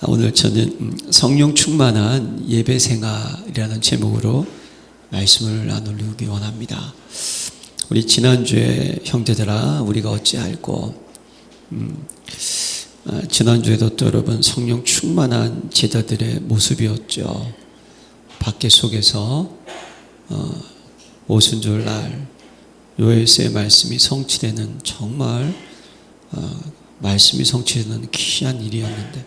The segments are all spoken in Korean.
오늘 저는 성령 충만한 예배 생활이라는 제목으로 말씀을 나누기 원합니다. 우리 지난주에 형제들아 우리가 어찌할꼬 지난주에도 또 여러분 성령 충만한 제자들의 모습이었죠. 밖에 속에서 오순절날 요엘서의 말씀이 성취되는 정말 말씀이 성취되는 귀한 일이었는데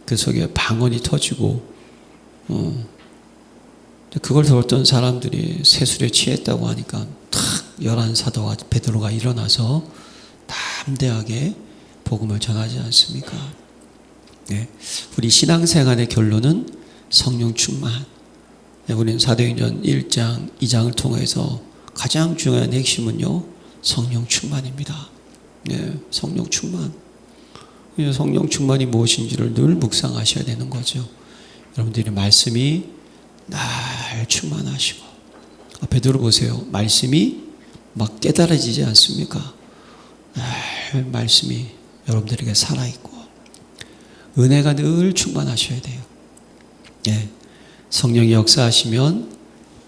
그 속에 방언이 터지고 그걸 들었던 사람들이 세술에 취했다고 하니까 탁 11사도와 베드로가 일어나서 담대하게 복음을 전하지 않습니까? 네. 우리 신앙생활의 결론은 성령 충만. 네, 우리는 사도행전 1장, 2장을 통해서 가장 중요한 핵심은요, 성령 충만입니다. 네, 성령 충만. 성령 충만이 무엇인지를 늘 묵상하셔야 되는 거죠. 여러분들이 말씀이 날 충만하시고, 베드로 보세요. 말씀이 막 깨달아지지 않습니까? 날 말씀이 여러분들에게 살아있고 은혜가 늘 충만하셔야 돼요. 예, 성령이 역사하시면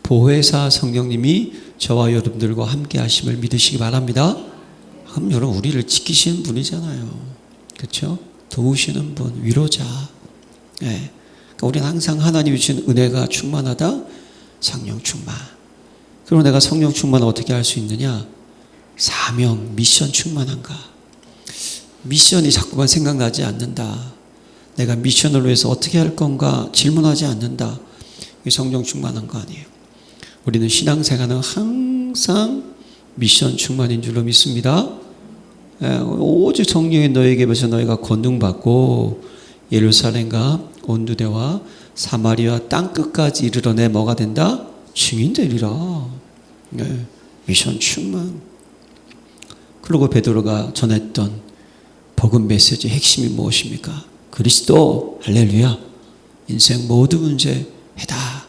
보혜사 성령님이 저와 여러분들과 함께 하심을 믿으시기 바랍니다. 그럼 여러분 우리를 지키시는 분이잖아요. 그렇죠? 도우시는 분, 위로자. 예, 그러니까 우리는 항상 하나님이 주신 은혜가 충만하다. 성령 충만. 그리고 내가 성령 충만을 어떻게 할 수 있느냐? 사명, 미션 충만한가? 미션이 자꾸만 생각나지 않는다. 내가 미션을 위해서 어떻게 할 건가 질문하지 않는다. 이게 성령 충만한 거 아니에요. 우리는 신앙생활은 항상 미션 충만인 줄로 믿습니다. 오직 성령이 너에게 임해서 너희가 권능받고 예루살렘과 온두대와 사마리아 땅끝까지 이르러 내 뭐가 된다? 증인되리라. 미션 충만. 그리고 베드로가 전했던 복음 메시지의 핵심이 무엇입니까? 그리스도, 할렐루야. 인생 모든 문제 해다.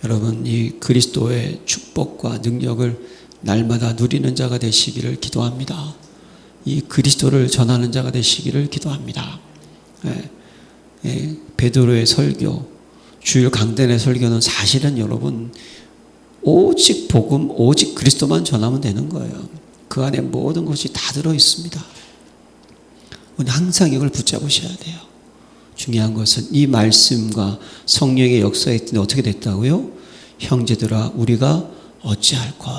여러분 이 그리스도의 축복과 능력을 날마다 누리는 자가 되시기를 기도합니다. 이 그리스도를 전하는 자가 되시기를 기도합니다. 베드로의 설교, 주일 강단의 설교는 사실은 여러분 오직 복음, 오직 그리스도만 전하면 되는 거예요. 그 안에 모든 것이 다 들어있습니다. 오늘 항상 이걸 붙잡으셔야 돼요. 중요한 것은 이 말씀과 성령의 역사에 어떻게 됐다고요? 형제들아 우리가 어찌할꼬.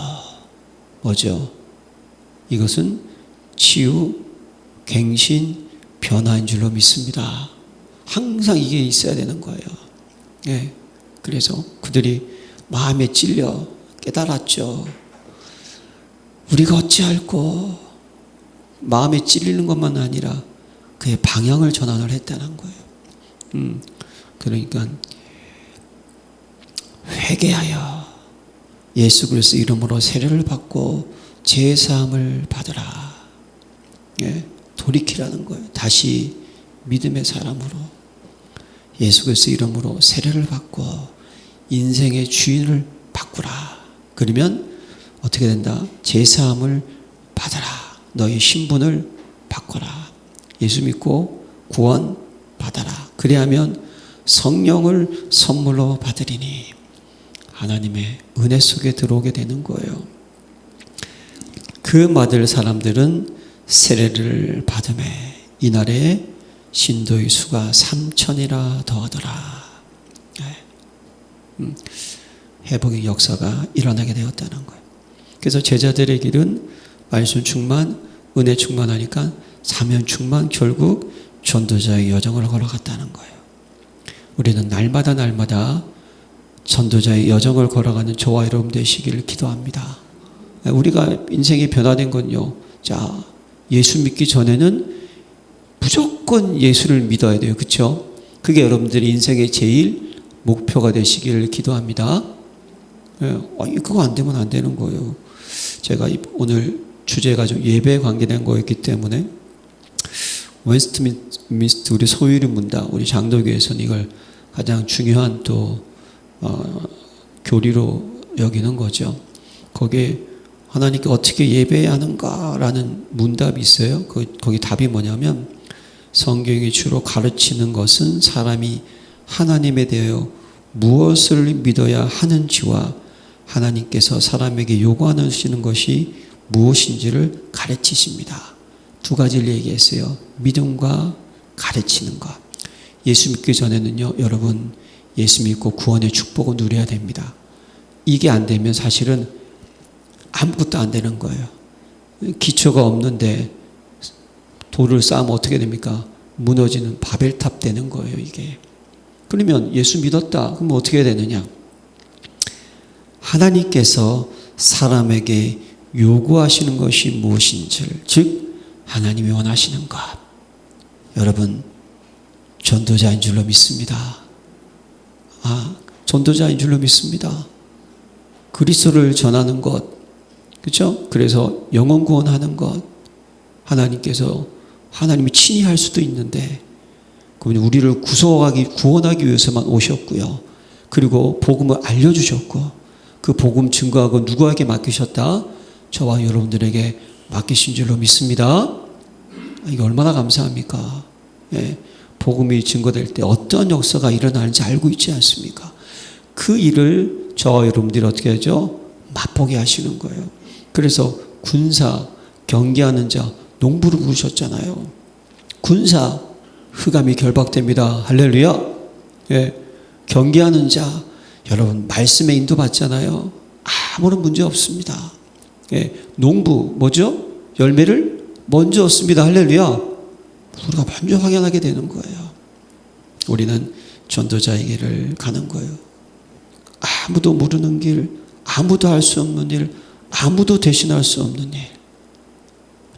뭐죠? 이것은 치유, 갱신, 변화인 줄로 믿습니다. 항상 이게 있어야 되는 거예요. 예. 그래서 그들이 마음에 찔려 깨달았죠. 우리가 어찌할꼬. 마음에 찔리는 것만 아니라 그의 방향을 전환을 했다는 거예요. 그러니까 회개하여 예수 그리스도 이름으로 세례를 받고 제사함을 받으라. 예, 돌이키라는 거예요. 다시 믿음의 사람으로 예수 그리스도 이름으로 세례를 받고 인생의 주인을 바꾸라. 그러면 어떻게 된다? 제사함을 받아라. 너희 신분을 바꿔라. 예수 믿고 구원 받아라. 그래야면 성령을 선물로 받으리니 하나님의 은혜 속에 들어오게 되는 거예요. 그 맞을 사람들은 세례를 받음에 이날에 신도의 수가 3,000이라 더하더라. 회복의 역사가 일어나게 되었다는 거예요. 그래서 제자들의 길은 말씀 충만, 은혜 충만하니까 사명 충만, 결국 전도자의 여정을 걸어갔다는 거예요. 우리는 날마다 전도자의 여정을 걸어가는 저와 여러분 되시기를 기도합니다. 우리가 인생이 변화된 건요. 자, 예수 믿기 전에는 무조건 예수를 믿어야 돼요. 그렇죠? 그게 여러분들의 인생의 제일 목표가 되시기를 기도합니다. 그거 안 되면 안 되는 거예요. 제가 오늘 주제가 좀 예배에 관계된 거였기 때문에 웨스트민스터 우리 소유리 문답 우리 장로교에서는 이걸 가장 중요한 또 교리로 여기는 거죠. 거기에 하나님께 어떻게 예배해야 하는가라는 문답이 있어요. 거기 답이 뭐냐면 성경이 주로 가르치는 것은 사람이 하나님에 대하여 무엇을 믿어야 하는지와 하나님께서 사람에게 요구하시는 것이 무엇인지를 가르치십니다. 두 가지를 얘기했어요. 믿음과 가르치는 것. 예수 믿기 전에는요, 여러분, 예수 믿고 구원의 축복을 누려야 됩니다. 이게 안 되면 사실은 아무것도 안 되는 거예요. 기초가 없는데 돌을 쌓으면 어떻게 됩니까? 무너지는 바벨탑 되는 거예요, 이게. 그러면 예수 믿었다. 그럼 어떻게 해야 되느냐? 하나님께서 사람에게 요구하시는 것이 무엇인지를, 즉 하나님이 원하시는 것. 여러분, 전도자인 줄로 믿습니다. 전도자인 줄로 믿습니다. 그리스도를 전하는 것, 그렇죠? 그래서 영혼 구원하는 것, 하나님이 친히 할 수도 있는데, 그분이 우리를 구원하기 위해서만 오셨고요. 그리고 복음을 알려주셨고, 그 복음 증거하고 누구에게 맡기셨다? 저와 여러분들에게 맡기신 줄로 믿습니다. 이게 얼마나 감사합니까? 예, 복음이 증거될 때 어떤 역사가 일어나는지 알고 있지 않습니까? 그 일을 저와 여러분들이 어떻게 하죠? 맛보게 하시는 거예요. 그래서 군사, 경계하는 자, 농부를 부르셨잖아요. 군사, 흑암이 결박됩니다. 할렐루야. 예, 경계하는 자, 여러분 말씀에 인도받잖아요. 아무런 문제 없습니다. 예, 농부 뭐죠? 열매를 먼저 얻습니다. 할렐루야. 우리가 먼저 확연하게 되는 거예요. 우리는 전도자의 길을 가는 거예요. 아무도 모르는 길, 아무도 할 수 없는 일, 아무도 대신할 수 없는 일.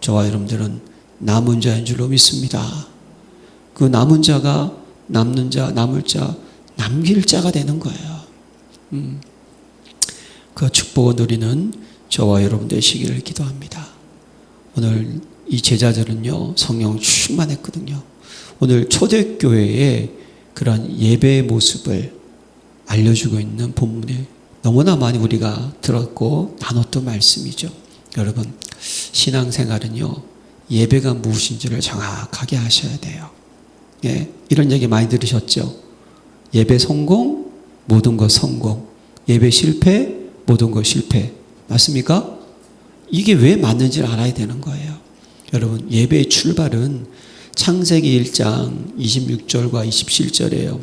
저와 여러분들은 남은 자인 줄로 믿습니다. 그 남은 자가 남는 자, 남을 자, 남길 자가 되는 거예요. 그 축복을 누리는 저와 여러분 되시기를 기도합니다. 오늘 이 제자들은요, 성령 충만했거든요. 오늘 초대교회의 그런 예배의 모습을 알려주고 있는 본문에 너무나 많이 우리가 들었고 나눴던 말씀이죠. 여러분, 신앙생활은요, 예배가 무엇인지를 정확하게 하셔야 돼요. 예, 이런 얘기 많이 들으셨죠? 예배 성공, 모든 것 성공. 예배 실패, 모든 것 실패. 맞습니까? 이게 왜 맞는지를 알아야 되는 거예요. 여러분, 예배의 출발은 창세기 1장 26절과 27절이에요.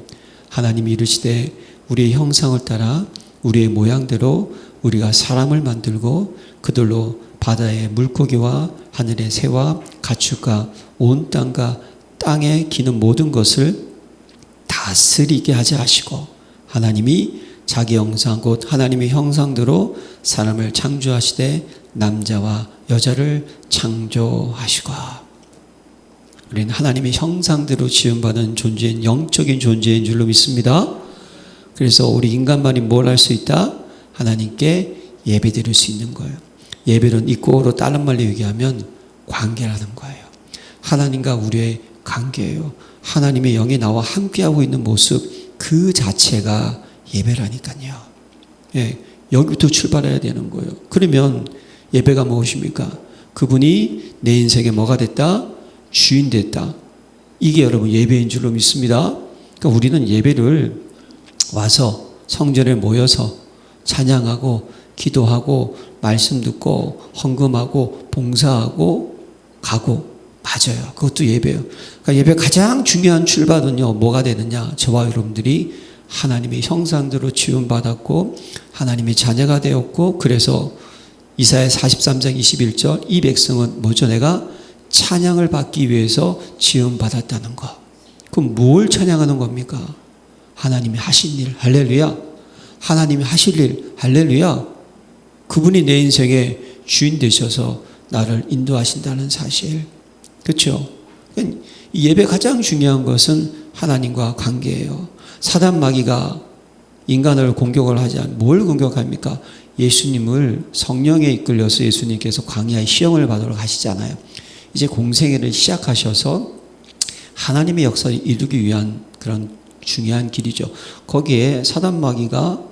하나님이 이르시되 우리의 형상을 따라 우리의 모양대로 우리가 사람을 만들고 그들로 바다의 물고기와 하늘의 새와 가축과 온 땅과 땅에 기는 모든 것을 다스리게 하지 하시고, 하나님이 자기 형상 곧 하나님의 형상대로 사람을 창조하시되 남자와 여자를 창조하시고. 우리는 하나님의 형상대로 지음받은 존재인, 영적인 존재인 줄로 믿습니다. 그래서 우리 인간만이 뭘 할 수 있다? 하나님께 예배 드릴 수 있는 거예요. 예배는 이꼬로 다른 말로 얘기하면 관계라는 거예요. 하나님과 우리의 관계예요. 하나님의 영이 나와 함께하고 있는 모습, 그 자체가 예배라니까요. 예, 여기부터 출발해야 되는 거예요. 그러면 예배가 무엇입니까? 그분이 내 인생에 뭐가 됐다? 주인 됐다. 이게 여러분 예배인 줄로 믿습니다. 그러니까 우리는 예배를 와서 성전에 모여서 찬양하고 기도하고 말씀 듣고 헌금하고 봉사하고 가고, 맞아요. 그것도 예배예요. 그러니까 예배 가장 중요한 출발은요, 뭐가 되느냐? 저와 여러분들이 하나님의 형상대로 지음받았고 하나님의 자녀가 되었고, 그래서 이사야 43장 21절, 이 백성은 뭐죠? 내가 찬양을 받기 위해서 지음받았다는 것. 그럼 뭘 찬양하는 겁니까? 하나님이 하신 일, 할렐루야. 하나님이 하실 일, 할렐루야. 그분이 내 인생의 주인 되셔서 나를 인도하신다는 사실. 그렇죠? 이 예배 가장 중요한 것은 하나님과 관계예요. 사단 마귀가 인간을 공격을 하지 않으면 뭘 공격합니까? 예수님을 성령에 이끌려서 예수님께서 광야의 시험을 받으러 가시잖아요. 이제 공생애를 시작하셔서 하나님의 역사를 이루기 위한 그런 중요한 길이죠. 거기에 사단 마귀가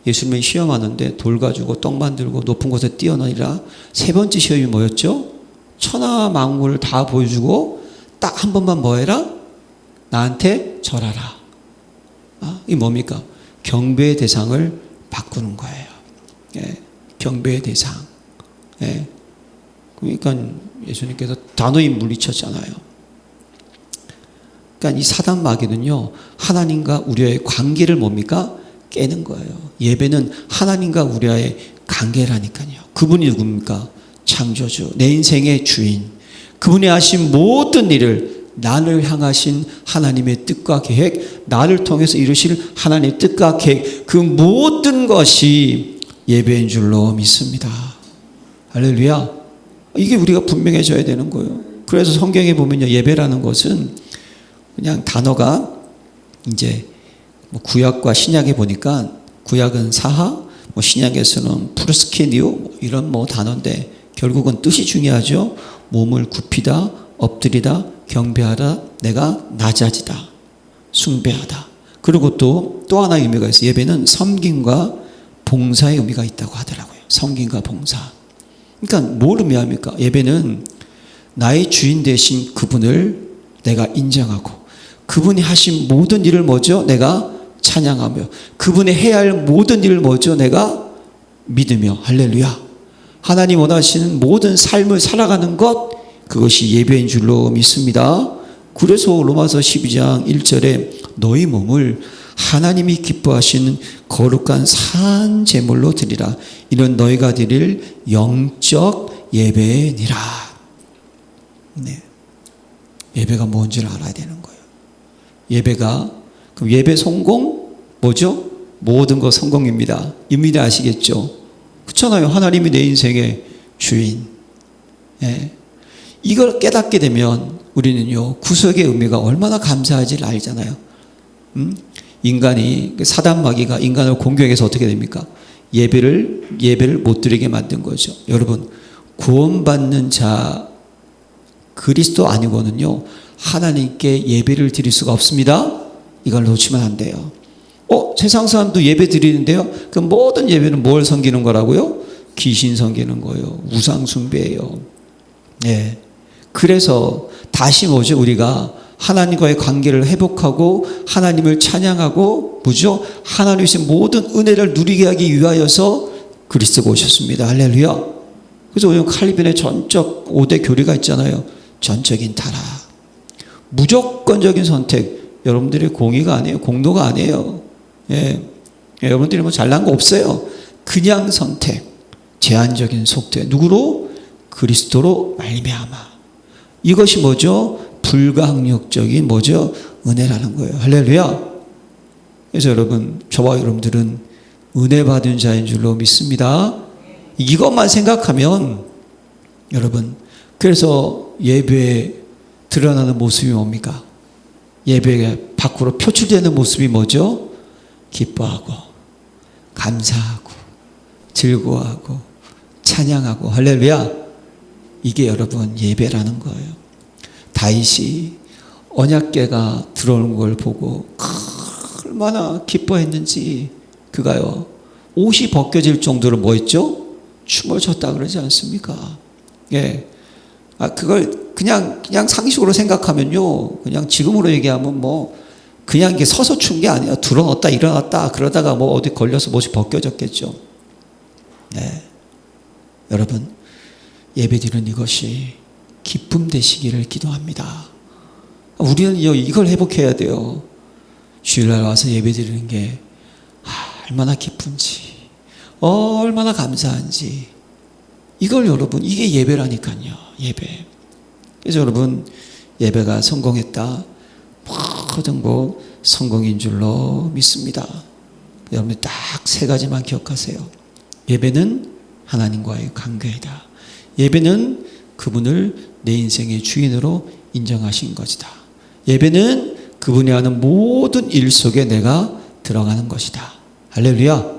예수님을 시험하는데 돌 가지고 떡 만들고 높은 곳에 뛰어내리라. 세 번째 시험이 뭐였죠? 천하 만물을 다 보여주고 딱 한 번만 뭐 해라? 나한테 절하라. 이게 뭡니까? 경배의 대상을 바꾸는 거예요. 예, 경배의 대상. 예. 그러니까 예수님께서 단호히 물리쳤잖아요. 그러니까 이 사단 마귀는요, 하나님과 우리의 관계를 뭡니까? 깨는 거예요. 예배는 하나님과 우리와의 관계라니까요. 그분이 누굽니까? 창조주, 내 인생의 주인. 그분이 하신 모든 일을 나를 향하신 하나님의 뜻과 계획, 나를 통해서 이루실 하나님의 뜻과 계획, 그 모든 것이 예배인 줄로 믿습니다. 할렐루야. 이게 우리가 분명해져야 되는 거예요. 그래서 성경에 보면요, 예배라는 것은 그냥 단어가 이제 뭐 구약과 신약에 보니까 구약은 사하, 뭐 신약에서는 프루스케니오 이런 뭐 단어인데 결국은 뜻이 중요하죠. 몸을 굽히다, 엎드리다, 경배하다, 내가 낮아지다, 숭배하다. 그리고 또 하나의 의미가 있어요. 예배는 섬김과 봉사의 의미가 있다고 하더라고요. 섬김과 봉사. 그러니까 뭘 의미합니까? 예배는 나의 주인 되신 그분을 내가 인정하고 그분이 하신 모든 일을 뭐죠? 내가 찬양하며 그분이 해야 할 모든 일을 뭐죠? 내가 믿으며. 할렐루야. 하나님 원하시는 모든 삶을 살아가는 것, 그것이 예배인 줄로 믿습니다. 그래서 로마서 12장 1절에 너희 몸을 하나님이 기뻐하시는 거룩한 산 제물로 드리라. 이는 너희가 드릴 영적 예배니라. 네. 예배가 뭔지를 알아야 되는 거예요. 예배가, 그럼 예배 성공 뭐죠? 모든 것 성공입니다. 의미를 아시겠죠? 그렇잖아요. 하나님이 내 인생의 주인. 예. 이걸 깨닫게 되면 우리는요, 구속의 의미가 얼마나 감사한지를 알잖아요. 인간이, 사단 마귀가 인간을 공격해서 어떻게 됩니까? 예배를 못 드리게 만든 거죠. 여러분, 구원받는 자, 그리스도 아니고는요, 하나님께 예배를 드릴 수가 없습니다. 이걸 놓치면 안 돼요. 세상 사람도 예배 드리는데요. 그 모든 예배는 뭘 섬기는 거라고요? 귀신 섬기는 거예요. 우상 숭배예요. 예. 그래서 다시 뭐죠? 우리가 하나님과의 관계를 회복하고 하나님을 찬양하고 뭐죠? 하나님의 모든 은혜를 누리게 하기 위하여서 그리스도가 오셨습니다. 할렐루야. 그래서 오늘 칼빈의 전적 5대 교리가 있잖아요. 전적인 타락. 무조건적인 선택. 여러분들의 공의가 아니에요. 공로가 아니에요. 예. 여러분들이 뭐 잘난 거 없어요. 그냥 선택. 제한적인 속죄. 누구로? 그리스도로 말미암아. 이것이 뭐죠? 불가항력적인 뭐죠? 은혜라는 거예요. 할렐루야. 그래서 여러분, 저와 여러분들은 은혜 받은 자인 줄로 믿습니다. 이것만 생각하면 여러분, 그래서 예배에 드러나는 모습이 뭡니까? 예배에 밖으로 표출되는 모습이 뭐죠? 기뻐하고 감사하고 즐거워하고 찬양하고. 할렐루야. 이게 여러분 예배라는 거예요. 다윗이 언약궤가 들어오는 걸 보고 얼마나 기뻐했는지 그가요, 옷이 벗겨질 정도로 뭐 했죠? 춤을 췄다 그러지 않습니까? 예. 그걸 그냥 상식으로 생각하면요, 그냥 지금으로 얘기하면 뭐 그냥 이게 서서 춘 게 아니야. 들어놨다 일어났다 그러다가 뭐 어디 걸려서 옷이 벗겨졌겠죠. 네. 여러분, 예배드리는 이것이 기쁨 되시기를 기도합니다. 우리는 이걸 회복해야 돼요. 주일날 와서 예배드리는 게 얼마나 기쁜지, 얼마나 감사한지. 이걸 여러분, 이게 예배라니까요. 예배. 그래서 여러분, 예배가 성공했다. 모든 것 성공인 줄로 믿습니다. 여러분 딱 3가지만 기억하세요. 예배는 하나님과의 관계이다. 예배는 그분을 내 인생의 주인으로 인정하신 것이다. 예배는 그분이 하는 모든 일 속에 내가 들어가는 것이다. 할렐루야.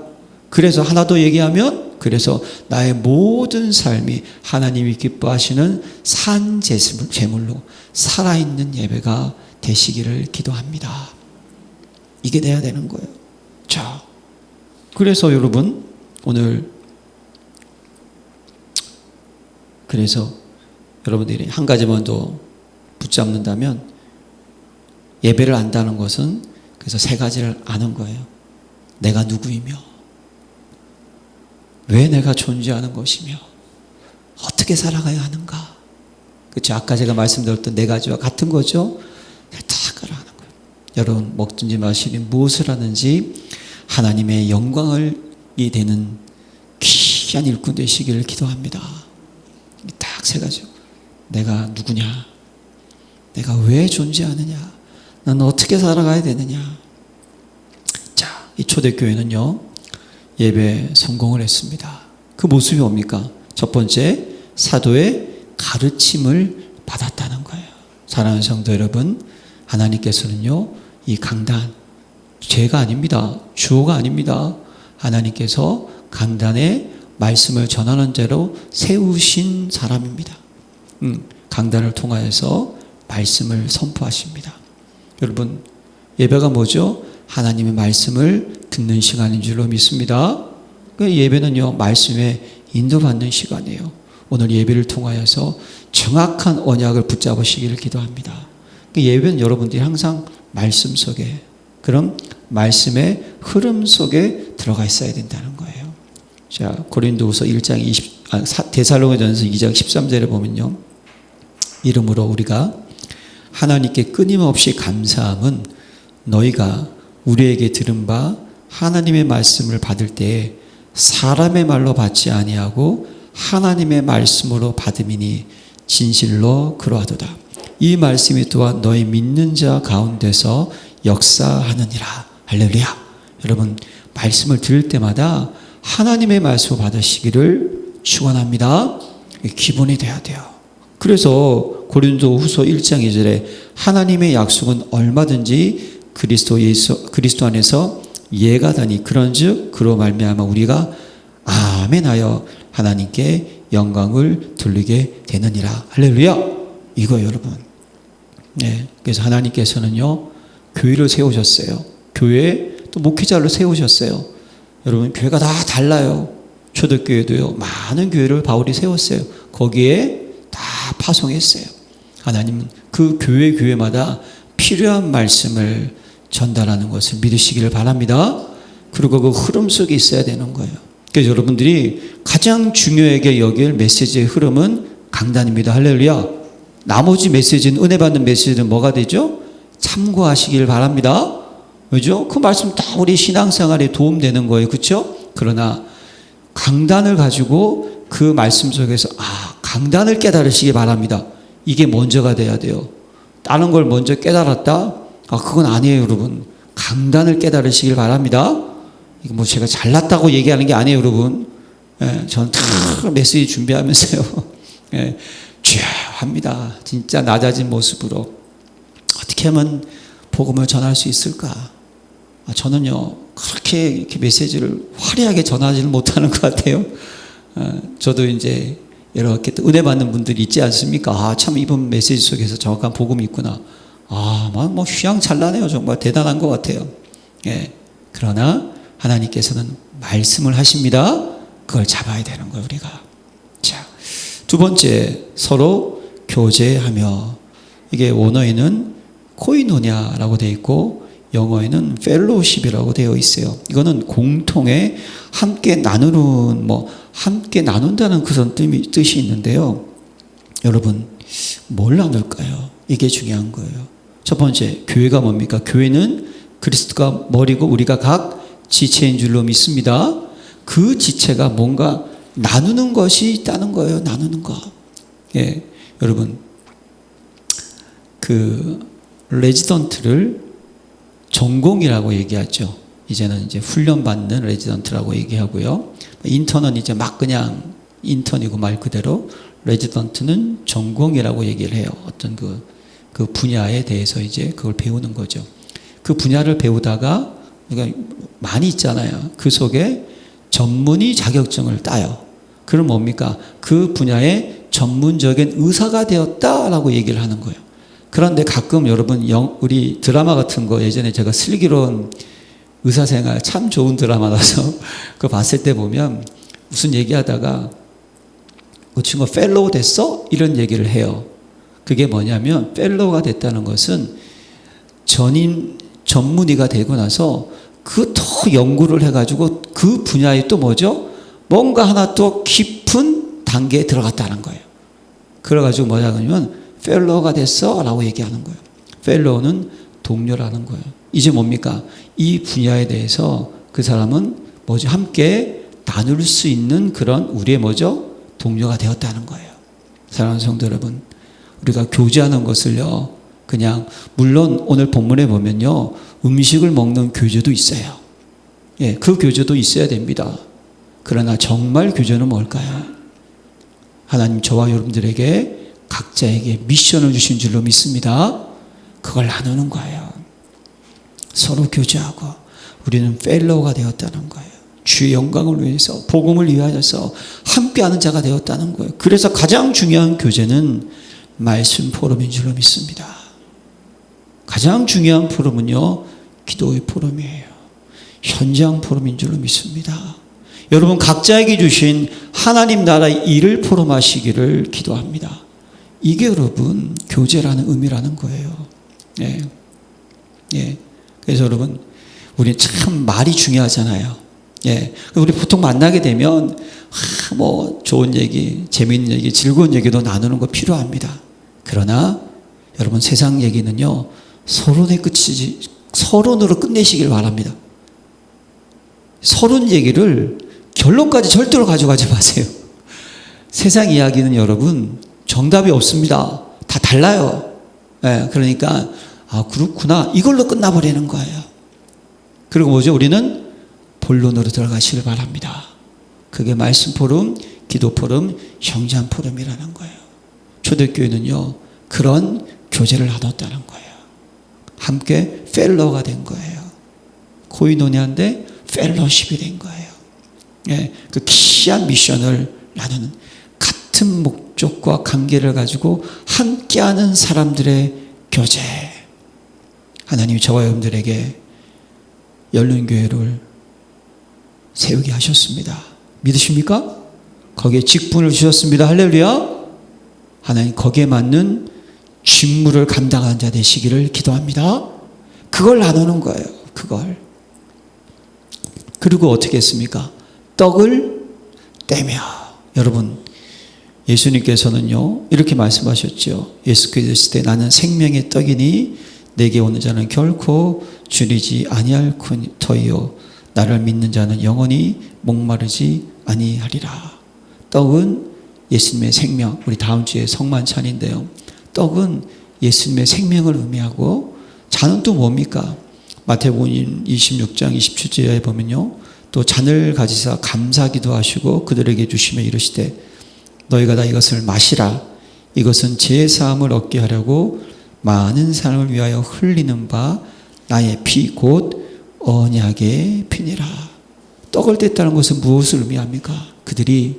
그래서 하나 더 얘기하면, 그래서 나의 모든 삶이 하나님이 기뻐하시는 산 제물로 살아있는 예배가 되시기를 기도합니다. 이게 돼야 되는 거예요. 자, 그래서 여러분, 오늘 그래서 여러분들이 한 가지만 더 붙잡는다면 예배를 안다는 것은 그래서 세 가지를 아는 거예요. 내가 누구이며, 왜 내가 존재하는 것이며, 어떻게 살아가야 하는가. 그렇죠? 아까 제가 말씀드렸던 네 가지와 같은 거죠. 다 알아가는 거예요. 여러분, 먹든지 마시든 무엇을 하는지 하나님의 영광이 되는 귀한 일꾼 되시기를 기도합니다. 딱 세 가지. 내가 누구냐, 내가 왜 존재하느냐, 나는 어떻게 살아가야 되느냐. 자, 이 초대교회는요, 예배 성공을 했습니다. 그 모습이 뭡니까? 첫 번째, 사도의 가르침을 받았다는 거예요. 사랑하는 성도 여러분, 하나님께서는요, 이 강단, 죄가 아닙니다. 주어가 아닙니다. 하나님께서 강단에 말씀을 전하는 대로 세우신 사람입니다. 강단을 통하여서 말씀을 선포하십니다. 여러분, 예배가 뭐죠? 하나님의 말씀을 듣는 시간인 줄로 믿습니다. 예배는요, 말씀에 인도받는 시간이에요. 오늘 예배를 통하여서 정확한 언약을 붙잡으시기를 기도합니다. 예배는 여러분들이 항상 말씀 속에, 그럼 말씀의 흐름 속에 들어가 있어야 된다는 거예요. 자, 고린도후서 1장 데살로니가전서 2장 13절에 보면요, 이러므로 우리가 하나님께 끊임없이 감사함은 너희가 우리에게 들은 바 하나님의 말씀을 받을 때에 사람의 말로 받지 아니하고 하나님의 말씀으로 받음이니 진실로 그러하도다. 이 말씀이 또한 너희 믿는 자 가운데서 역사하느니라. 할렐루야. 여러분, 말씀을 들을 때마다 하나님의 말씀을 받으시기를 축원합니다. 기본이 돼야 돼요. 그래서 고린도후서 1장 2절에 하나님의 약속은 얼마든지 그리스도 안에서 예가 다니 그런즉 그로 말미암아 우리가 아멘하여 하나님께 영광을 돌리게 되느니라. 할렐루야. 이거예요, 여러분. 네, 그래서 하나님께서는요, 교회를 세우셨어요. 교회 또 목회자를 세우셨어요. 여러분, 교회가 다 달라요. 초대교회도요, 많은 교회를 바울이 세웠어요. 거기에 다 파송했어요. 하나님은 그 교회마다 필요한 말씀을 전달하는 것을 믿으시기를 바랍니다. 그리고 그 흐름 속에 있어야 되는 거예요. 그래서 여러분들이 가장 중요하게 여길 메시지의 흐름은 강단입니다. 할렐루야. 나머지 메시지는, 은혜 받는 메시지는 뭐가 되죠? 참고하시길 바랍니다. 왜죠? 그 말씀 다 우리 신앙생활에 도움되는 거예요. 그렇죠? 그러나 강단을 가지고 그 말씀 속에서 강단을 깨달으시기 바랍니다. 이게 먼저가 돼야 돼요. 다른 걸 먼저 깨달았다? 그건 아니에요, 여러분. 강단을 깨달으시길 바랍니다. 이거 뭐 제가 잘났다고 얘기하는 게 아니에요, 여러분. 저는 다 메시지 준비하면서요, 합니다. 진짜 낮아진 모습으로 어떻게 하면 복음을 전할 수 있을까? 저는요, 그렇게 이렇게 메시지를 화려하게 전하지는 못하는 것 같아요. 저도 이제 이렇게 은혜 받는 분들이 있지 않습니까? 참 이번 메시지 속에서 정확한 복음이 있구나. 뭐 휘황찬란해요. 정말 대단한 것 같아요. 예. 그러나 하나님께서는 말씀을 하십니다. 그걸 잡아야 되는 거예요, 우리가. 자, 두 번째, 서로 교제하며. 이게 원어에는 코이노냐라고 되어 있고 영어에는 펠로우십이라고 되어 있어요. 이거는 공통의 함께 나누는, 함께 나눈다는 그런 뜻이 있는데요. 여러분, 뭘 나눌까요? 이게 중요한 거예요. 첫 번째, 교회가 뭡니까? 교회는 그리스도가 머리고 우리가 각 지체인 줄로 믿습니다. 그 지체가 뭔가 나누는 것이 있다는 거예요. 나누는 거. 예, 여러분, 그 레지던트를 전공이라고 얘기하죠. 이제는 이제 훈련받는 레지던트라고 얘기하고요. 인턴은 이제 막 그냥 인턴이고 말 그대로, 레지던트는 전공이라고 얘기를 해요. 어떤 그 분야에 대해서 이제 그걸 배우는 거죠. 그 분야를 배우다가, 그러니까 많이 있잖아요. 그 속에 전문의 자격증을 따요. 그럼 뭡니까? 그 분야의 전문적인 의사가 되었다라고 얘기를 하는 거예요. 그런데 가끔 여러분, 우리 드라마 같은 거, 예전에 제가 슬기로운 의사생활 참 좋은 드라마라서 그거 봤을 때 보면 무슨 얘기하다가 그 친구가 펠로우 됐어? 이런 얘기를 해요. 그게 뭐냐면 펠로우가 됐다는 것은 전문의가 되고 나서 그 더 연구를 해가지고 그 분야에 또 뭐죠? 뭔가 하나 또 깊은 단계에 들어갔다는 거예요. 그래가지고 뭐냐 그러면 펠로우가 됐어 라고 얘기하는 거예요. 펠로우는 동료라는 거예요. 이제 뭡니까? 이 분야에 대해서 그 사람은 뭐죠? 함께 나눌 수 있는 그런 우리의 뭐죠? 동료가 되었다는 거예요. 사랑하는 성도 여러분, 우리가 교제하는 것을요, 그냥 물론 오늘 본문에 보면요, 음식을 먹는 교제도 있어요. 예, 그 교제도 있어야 됩니다. 그러나 정말 교제는 뭘까요? 하나님 저와 여러분들에게 각자에게 미션을 주신 줄로 믿습니다. 그걸 나누는 거예요. 서로 교제하고 우리는 펠로우가 되었다는 거예요. 주의 영광을 위해서, 복음을 위하여서 함께하는 자가 되었다는 거예요. 그래서 가장 중요한 교제는 말씀 포럼인 줄로 믿습니다. 가장 중요한 포럼은요, 기도의 포럼이에요. 현장 포럼인 줄로 믿습니다. 여러분 각자에게 주신 하나님 나라의 일을 포럼하시기를 기도합니다. 이게 여러분 교제라는 의미라는 거예요. 예. 예. 그래서 여러분 우리 참 말이 중요하잖아요. 예. 우리 보통 만나게 되면 뭐 좋은 얘기, 재미있는 얘기, 즐거운 얘기도 나누는 거 필요합니다. 그러나 여러분 세상 얘기는요 서론으로 끝내시길 바랍니다. 서론 얘기를 결론까지 절대로 가져가지 마세요. 세상 이야기는 여러분 정답이 없습니다. 다 달라요. 예, 그러니까 그렇구나 이걸로 끝나버리는 거예요. 그리고 뭐죠? 우리는 본론으로 들어가시길 바랍니다. 그게 말씀 포럼, 기도 포럼, 형제한 포럼이라는 거예요. 초대교회는요 그런 교제를 나눴다는 거예요. 함께 펠로우가 된 거예요. 코이노니아인데 펠로우십이 된 거예요. 예, 그 귀한 미션을 나누는 같은 목적과 관계를 가지고 함께하는 사람들의 교제. 하나님이 저와 여러분들에게 열린교회를 세우게 하셨습니다. 믿으십니까? 거기에 직분을 주셨습니다. 할렐루야. 하나님 거기에 맞는 직무를 감당하는 자 되시기를 기도합니다. 그걸 나누는 거예요. 그걸. 그리고 어떻게 했습니까? 떡을 떼며. 여러분 예수님께서는요 이렇게 말씀하셨죠. 예수께서 있을 때 나는 생명의 떡이니 내게 오는 자는 결코 줄이지 아니할 터이요 나를 믿는 자는 영원히 목마르지 아니하리라. 떡은 예수님의 생명. 우리 다음 주에 성만찬인데요. 떡은 예수님의 생명을 의미하고 잔은 또 뭡니까? 마태복음 26장 27절에 보면요. 또 잔을 가지사 감사기도 하시고 그들에게 주시며 이르시되 너희가 다 이것을 마시라. 이것은 죄 사함을 얻게 하려고 많은 사람을 위하여 흘리는 바 나의 피 곧 언약의 피니라. 떡을 뗐다는 것은 무엇을 의미합니까? 그들이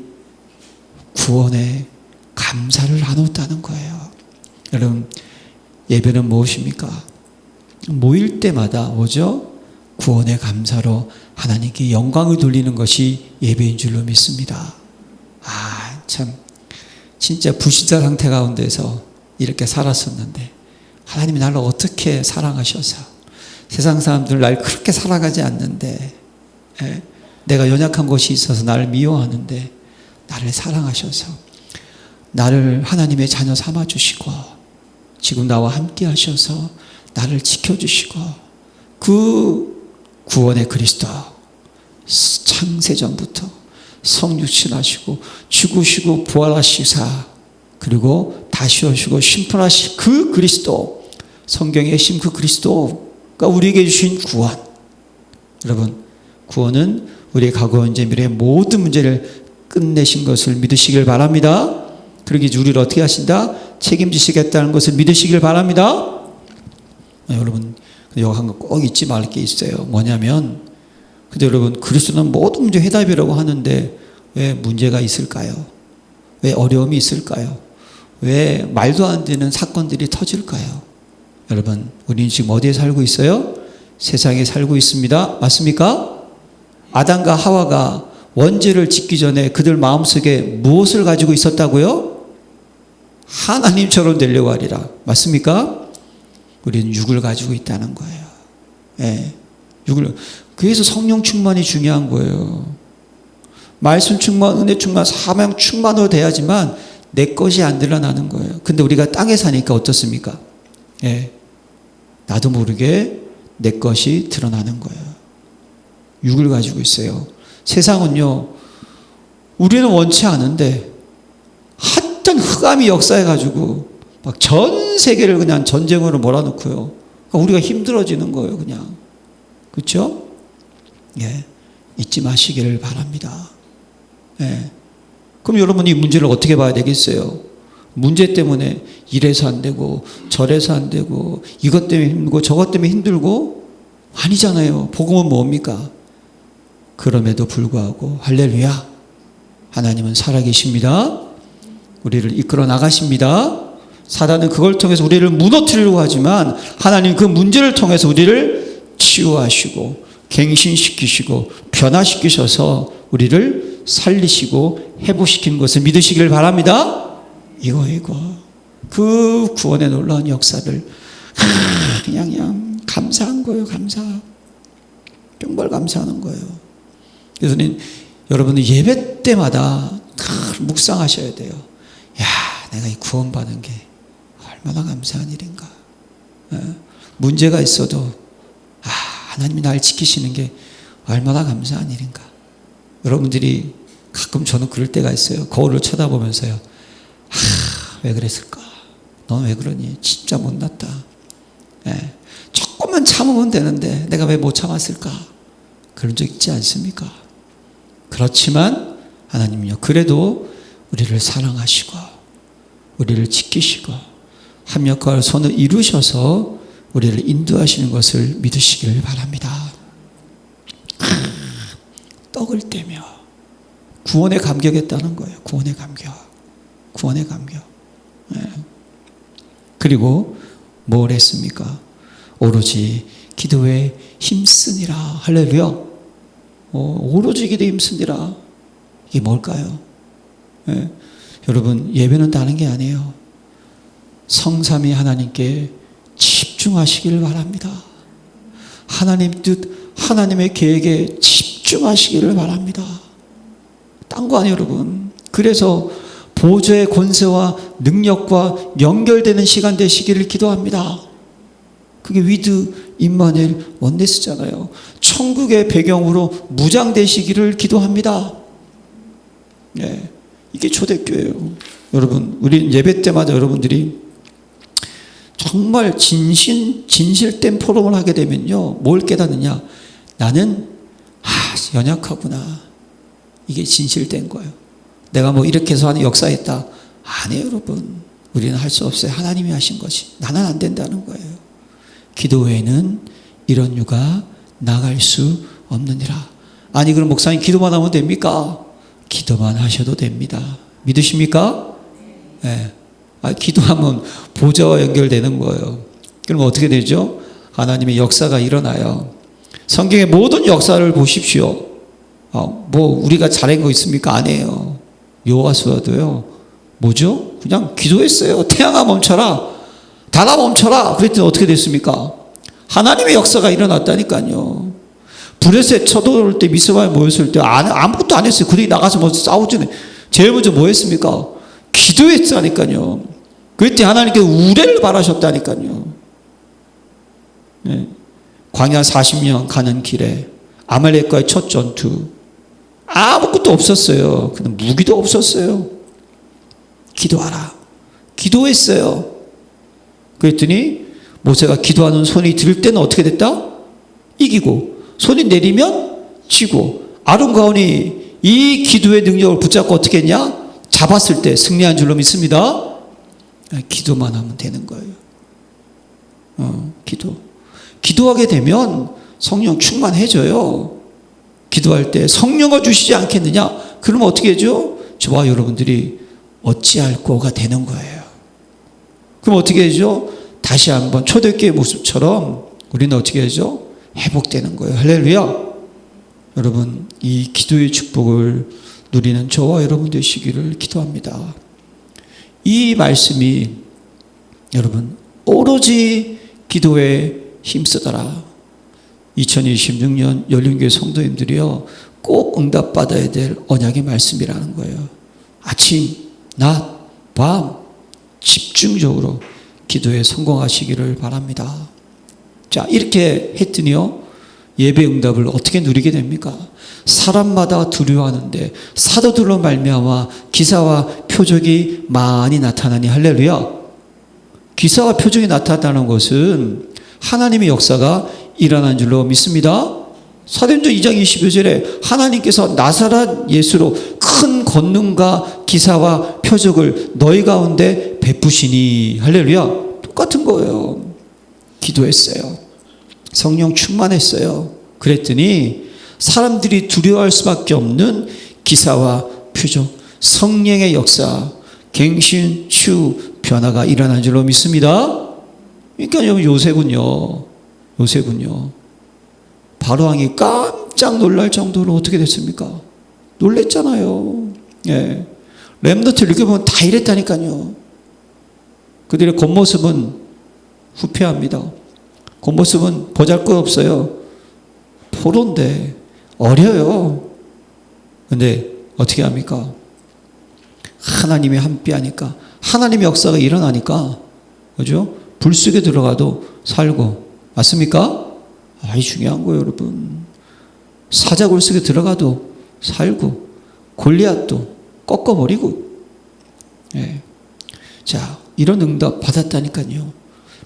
구원의 감사를 나눴다는 거예요. 여러분 예배는 무엇입니까? 모일 때마다 뭐죠? 구원의 감사로 하나님께 영광을 돌리는 것이 예배인 줄로 믿습니다. 참 진짜 불신자 상태 가운데서 이렇게 살았었는데 하나님이 나를 어떻게 사랑하셔서 세상 사람들은 날 그렇게 사랑하지 않는데 내가 연약한 것이 있어서 나를 미워하는데 나를 사랑하셔서 나를 하나님의 자녀 삼아주시고 지금 나와 함께 하셔서 나를 지켜주시고 그 구원의 그리스도 창세전부터 성육신하시고 죽으시고 부활하시사 그리고 다시 오시고 심판하실 그 그리스도 성경에 계신 그 그리스도가 우리에게 주신 구원. 여러분 구원은 우리의 과거 현재 미래의 모든 문제를 끝내신 것을 믿으시길 바랍니다. 그러기 위해 우리를 어떻게 하신다? 책임지시겠다는 것을 믿으시길 바랍니다. 여러분 여기 한 거 꼭 잊지 말 게 있어요. 뭐냐면 근데 여러분 그리스도는 모든 문제 해답이라고 하는데 왜 문제가 있을까요? 왜 어려움이 있을까요? 왜 말도 안 되는 사건들이 터질까요? 여러분 우리는 지금 어디에 살고 있어요? 세상에 살고 있습니다. 맞습니까? 아담과 하와가 원죄를 짓기 전에 그들 마음속에 무엇을 가지고 있었다고요? 하나님처럼 되려고 하리라. 맞습니까? 우리는 육을 가지고 있다는 거예요. 예, 육을. 그래서 성령 충만이 중요한 거예요. 말씀 충만, 은혜 충만, 사명 충만으로 돼야지만 내 것이 안 드러나는 거예요. 근데 우리가 땅에 사니까 어떻습니까? 예, 나도 모르게 내 것이 드러나는 거예요. 육을 가지고 있어요. 세상은요, 우리는 원치 않은데 하여튼 흑암이 역사해가지고 막 전 세계를 그냥 전쟁으로 몰아넣고요. 그러니까 우리가 힘들어지는 거예요, 그냥. 그렇죠? 예, 잊지 마시기를 바랍니다. 예. 그럼 여러분 이 문제를 어떻게 봐야 되겠어요? 문제 때문에 이래서 안 되고 저래서 안 되고 이것 때문에 힘들고 저것 때문에 힘들고 아니잖아요. 복음은 뭡니까? 그럼에도 불구하고 할렐루야, 하나님은 살아계십니다. 우리를 이끌어 나가십니다. 사단은 그걸 통해서 우리를 무너뜨리려고 하지만 하나님 그 문제를 통해서 우리를 치유하시고 갱신시키시고 변화시키셔서 우리를 살리시고 회복시키는 것을 믿으시길 바랍니다. 이거 그 구원의 놀라운 역사를 그냥 감사한 거예요. 정말 감사하는 거예요. 그래서 여러분은 예배 때마다 묵상하셔야 돼요. 야, 내가 이 구원받은 게 얼마나 감사한 일인가. 문제가 있어도 하나님이 날 지키시는 게 얼마나 감사한 일인가. 여러분들이 가끔 저는 그럴 때가 있어요. 거울을 쳐다보면서요. 왜 그랬을까? 넌 왜 그러니? 진짜 못났다. 예, 조금만 참으면 되는데 내가 왜 못 참았을까? 그런 적 있지 않습니까? 그렇지만 하나님은요, 그래도 우리를 사랑하시고 우리를 지키시고 합력과 선을 이루셔서 우리를 인도하시는 것을 믿으시길 바랍니다. 떡을 떼며 구원에 감격했다는 거예요. 구원의 감격. 네. 그리고 뭘 했습니까? 오로지 기도에 힘쓰니라. 할렐루야. 오로지 기도에 힘쓰니라. 이게 뭘까요? 네. 여러분, 예배는 다른 게 아니에요. 성삼위 하나님께 집중하시길 바랍니다. 하나님 뜻, 하나님의 계획에 집중하시기를 바랍니다. 딴 거 아니에요, 여러분. 그래서 보좌의 권세와 능력과 연결되는 시간 되시기를 기도합니다. 그게 위드 임마누엘 원네스잖아요. 천국의 배경으로 무장되시기를 기도합니다. 네, 이게 초대교회예요. 여러분, 우리 예배 때마다 여러분들이 정말 진실된 포럼을 하게 되면요, 뭘 깨닫느냐? 나는 연약하구나. 이게 진실된 거예요. 내가 뭐 이렇게 해서 하는 역사했다. 아니에요, 여러분. 우리는 할 수 없어요. 하나님이 하신 것이. 나는 안 된다는 거예요. 기도 외에는 이런 유가 나갈 수 없느니라. 아니, 그럼 목사님 기도만 하면 됩니까? 기도만 하셔도 됩니다. 믿으십니까? 네. 기도하면 보좌와 연결되는 거예요. 그럼 어떻게 되죠? 하나님의 역사가 일어나요. 성경의 모든 역사를 보십시오. 뭐 우리가 잘한 거 있습니까? 아니에요. 여호와수아도요, 뭐죠? 그냥 기도했어요. 태양아 멈춰라, 달아 멈춰라. 그랬더니 어떻게 됐습니까? 하나님의 역사가 일어났다니까요. 브레셋 쳐들어올 때, 미스바에 모였을 때 아무것도 안 했어요. 그들이 나가서 뭐 싸우지는. 제일 먼저 뭐 했습니까? 기도했다니까요. 그랬더니 하나님께 우레를 바라셨다니까요. 네. 광야 40년 가는 길에 아말렉과의 첫 전투, 아무것도 없었어요. 그냥 무기도 없었어요. 기도하라. 기도했어요. 그랬더니 모세가 기도하는 손이 들 때는 어떻게 됐다? 이기고, 손이 내리면 지고, 아론과 혼이 이 기도의 능력을 붙잡고 어떻게 했냐? 잡았을 때 승리한 줄로 믿습니다. 기도만 하면 되는 거예요. 기도하게 되면 성령 충만해져요. 기도할 때 성령을 주시지 않겠느냐? 그러면 어떻게 해죠? 저와 여러분들이 어찌할 거가 되는 거예요. 그럼 어떻게 해죠? 다시 한번 초대교회 모습처럼 우리는 어떻게 해죠? 회복되는 거예요. 할렐루야. 여러분, 이 기도의 축복을 누리는 저와 여러분 되시기를 기도합니다. 이 말씀이 여러분 오로지 기도에 힘쓰더라. 2026년 열린교회 성도님들이요 꼭 응답받아야 될 언약의 말씀이라는 거예요. 아침, 낮, 밤 집중적으로 기도에 성공하시기를 바랍니다. 자, 이렇게 했더니요 예배 응답을 어떻게 누리게 됩니까? 사람마다 두려워하는데 사도들로 말미암아 기사와 표적이 많이 나타나니 할렐루야. 기사와 표적이 나타났다는 것은 하나님의 역사가 일어난 줄로 믿습니다. 사도행전 2장 22절에 하나님께서 나사렛 예수로 큰 권능과 기사와 표적을 너희 가운데 베푸시니 할렐루야. 똑같은 거예요. 기도했어요. 성령 충만했어요. 그랬더니 사람들이 두려워할 수밖에 없는 기사와 표적, 성령의 역사, 갱신, 치유, 변화가 일어난 줄로 믿습니다. 그러니까 요셉은요 바로왕이 깜짝 놀랄 정도로 어떻게 됐습니까? 놀랬잖아요. 예. 렘넌트 읽어보면 다 이랬다니까요. 그들의 겉모습은 후패합니다. 겉모습은 보잘것없어요. 포로인데 어려요. 근데 어떻게 합니까? 하나님이 함께하니까, 하나님의 역사가 일어나니까, 그죠? 불 속에 들어가도 살고, 맞습니까? 아이 중요한 거예요, 여러분. 사자굴 속에 들어가도 살고, 골리앗도 꺾어버리고. 예. 자, 이런 응답 받았다니까요.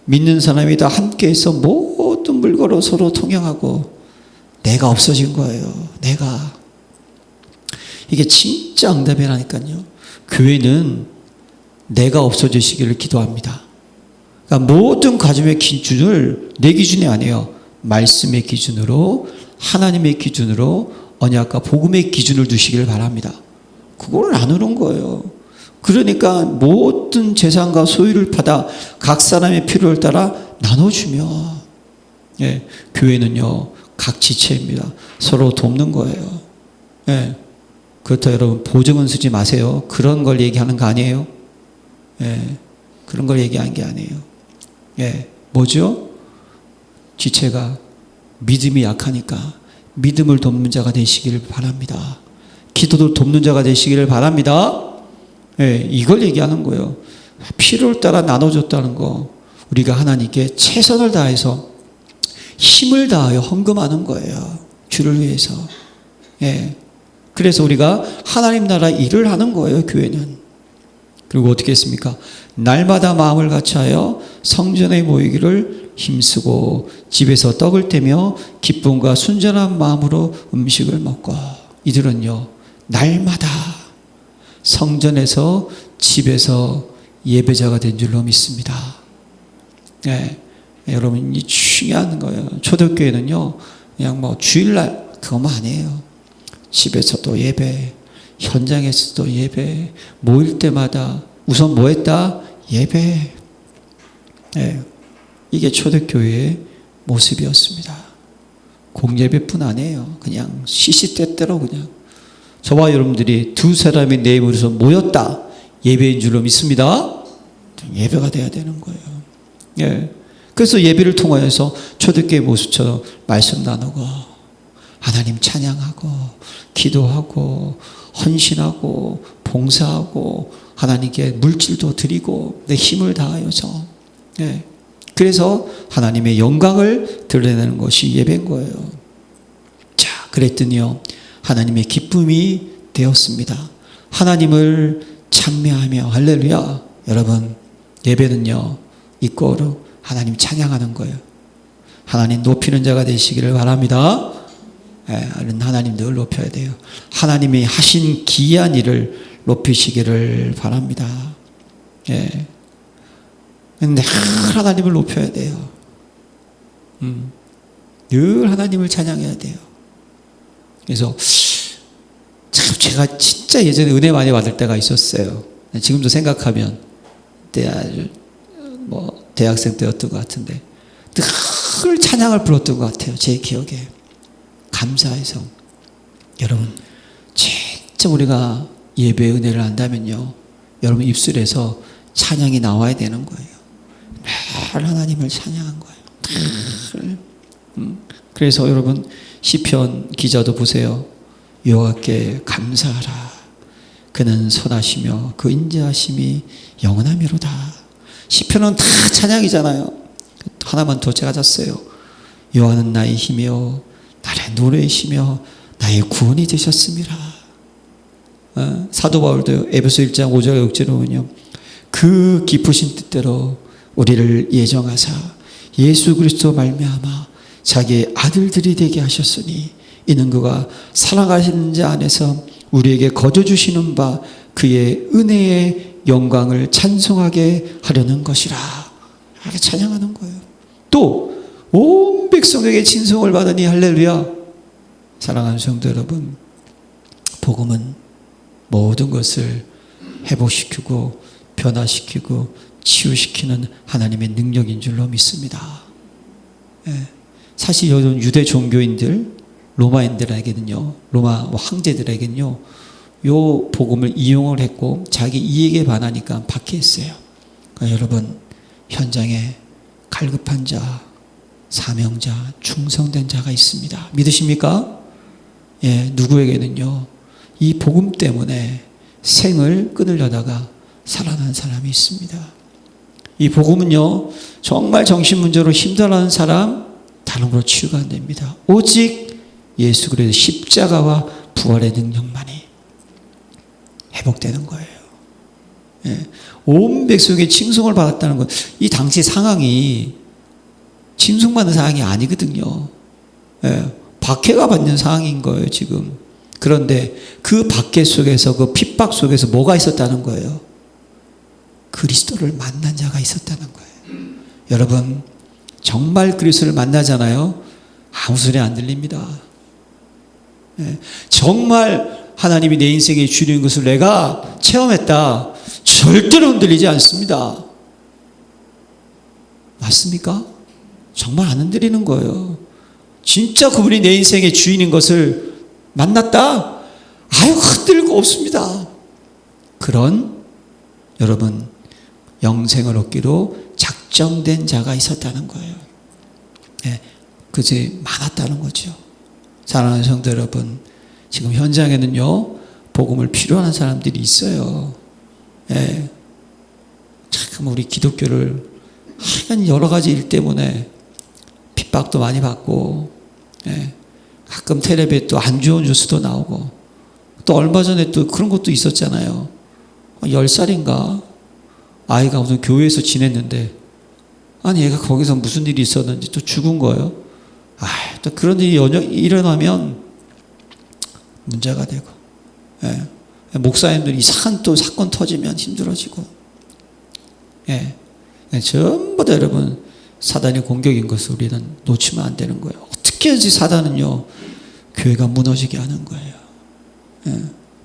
믿는 사람이 다 함께해서 모든 물건으로 서로 통행하고, 내가 없어진 거예요. 내가. 이게 진짜 응답이라니까요. 교회는 내가 없어지시기를 기도합니다. 그러니까 모든 가정의 기준을 내 기준이 아니에요. 말씀의 기준으로, 하나님의 기준으로, 언약과 복음의 기준을 두시기를 바랍니다. 그걸 나누는 거예요. 그러니까 모든 재산과 소유를 받아 각 사람의 필요를 따라 나눠주며, 예, 교회는요 각 지체입니다. 서로 돕는 거예요. 예, 그렇다 여러분 보증은 쓰지 마세요. 그런 걸 얘기하는 거 아니에요. 예, 그런 걸 얘기하는 게 아니에요. 예, 뭐죠? 지체가 믿음이 약하니까 믿음을 돕는 자가 되시기를 바랍니다. 기도도 돕는 자가 되시기를 바랍니다. 예, 이걸 얘기하는 거예요. 필요를 따라 나눠줬다는 거, 우리가 하나님께 최선을 다해서 힘을 다하여 헌금하는 거예요. 주를 위해서. 예, 그래서 우리가 하나님 나라 일을 하는 거예요, 교회는. 그리고 어떻게 했습니까? 날마다 마음을 같이하여 성전에 모이기를 힘쓰고 집에서 떡을 떼며 기쁨과 순전한 마음으로 음식을 먹고. 이들은요 날마다 성전에서 집에서 예배자가 된 줄로 믿습니다. 네, 여러분 이 중요한 거예요. 초대교회는요 그냥 뭐 주일날 그것만 아니에요. 집에서도 예배, 현장에서도 예배, 모일 때마다 우선 뭐 했다? 예배. 네, 이게 초대교회의 모습이었습니다. 공예배뿐 아니에요. 그냥 시시때때로 그냥 저와 여러분들이 두 사람이 내 이름으로 모였다. 예배인 줄로 믿습니다. 예배가 돼야 되는 거예요. 예. 그래서 예배를 통하여서 초대교회 모습처럼 말씀 나누고 하나님 찬양하고 기도하고 헌신하고 봉사하고 하나님께 물질도 드리고 내 힘을 다하여서, 예. 그래서 하나님의 영광을 드러내는 것이 예배인 거예요. 자, 그랬더니요 하나님의 기쁨이 되었습니다. 하나님을 찬미하며 할렐루야. 여러분 예배는요 이꼬로 하나님 찬양하는 거예요. 하나님 높이는 자가 되시기를 바랍니다. 예, 하나님들 높여야 돼요. 하나님이 하신 기이한 일을 높이시기를 바랍니다. 예. 늘 하나님을 높여야 돼요. 늘 하나님을 찬양해야 돼요. 그래서 참 제가 진짜 예전에 은혜 많이 받을 때가 있었어요. 지금도 생각하면 그때 아주 뭐 대학생 때였던 것 같은데 늘 찬양을 불렀던 것 같아요. 제 기억에. 감사해서. 여러분 진짜 우리가 예배의 은혜를 안다면요 여러분 입술에서 찬양이 나와야 되는 거예요. 늘 하나님을 찬양한 거예요. 늘. 그래서 여러분 시편 기자도 보세요. 여호와께 감사하라. 그는 선하시며 그 인자하심이 영원하미로다. 시편은 다 찬양이잖아요. 하나만 더 제가 잤어요. 여호와는 나의 힘이요 나의 노래이시며 나의 구원이 되셨음이라. 사도 바울도 에베소 1장 5절 6절에 보면요, 그 깊으신 뜻대로 우리를 예정하사 예수 그리스도 말미암아 자기의 아들들이 되게 하셨으니 이는 그가 사랑하시는 자 안에서 우리에게 거저 주시는 바 그의 은혜의 영광을 찬송하게 하려는 것이라. 이렇게 찬양하는 거예요. 또 온 백성에게 진송을 받으니 할렐루야. 사랑하는 성도 여러분, 복음은 모든 것을 회복시키고 변화시키고 치유시키는 하나님의 능력인 줄로 믿습니다. 사실 요즘 유대 종교인들, 로마인들에게는요, 로마 황제들에게는요, 요 복음을 이용을 했고 자기 이익에 반하니까 박해했어요. 그러니까 여러분, 현장에 갈급한 자, 사명자, 충성된 자가 있습니다. 믿으십니까? 누구에게는요, 이 복음 때문에 생을 끊으려다가 살아난 사람이 있습니다. 이 복음은요, 정말 정신문제로 힘들어하는 사람 다른 걸로 치유가 안 됩니다. 오직 예수 그리스도의 십자가와 부활의 능력만이 회복되는 거예요. 온 백성에게 칭송을 받았다는 것, 이 당시 상황이 칭송받는 상황이 아니거든요. 박해가 받는 상황인 거예요, 지금. 그런데 그 박해 속에서, 그 핍박 속에서 뭐가 있었다는 거예요? 그리스도를 만난 자가 있었다는 거예요. 여러분, 정말 그리스도를 만나잖아요. 아무 소리 안 들립니다. 정말 하나님이 내 인생에 주는 것을 내가 체험했다. 절대로 흔들리지 않습니다. 맞습니까? 정말 안 흔들리는 거예요. 진짜 그분이 내 인생의 주인인 것을 만났다? 아유, 흔들고 없습니다. 그런 여러분 영생을 얻기로 작정된 자가 있었다는 거예요. 그것이 많았다는 거죠. 사랑하는 성도 여러분, 지금 현장에는요, 복음을 필요한 사람들이 있어요. 참 우리 기독교를 하여간 여러 가지 일 때문에 핍박도 많이 받고, 가끔 텔레비에 또 안 좋은 뉴스도 나오고, 또 얼마 전에 또 그런 것도 있었잖아요. 10살인가 아이가 무슨 교회에서 지냈는데, 아니 얘가 거기서 무슨 일이 있었는지 또 죽은 거예요. 또 그런 일이 일어나면 문제가 되고, 목사님들이 이상한 또 사건 터지면 힘들어지고, 전부 다 여러분 사단의 공격인 것을 우리는 놓치면 안 되는 거예요. 어떻게 해야지 사단은요, 교회가 무너지게 하는 거예요.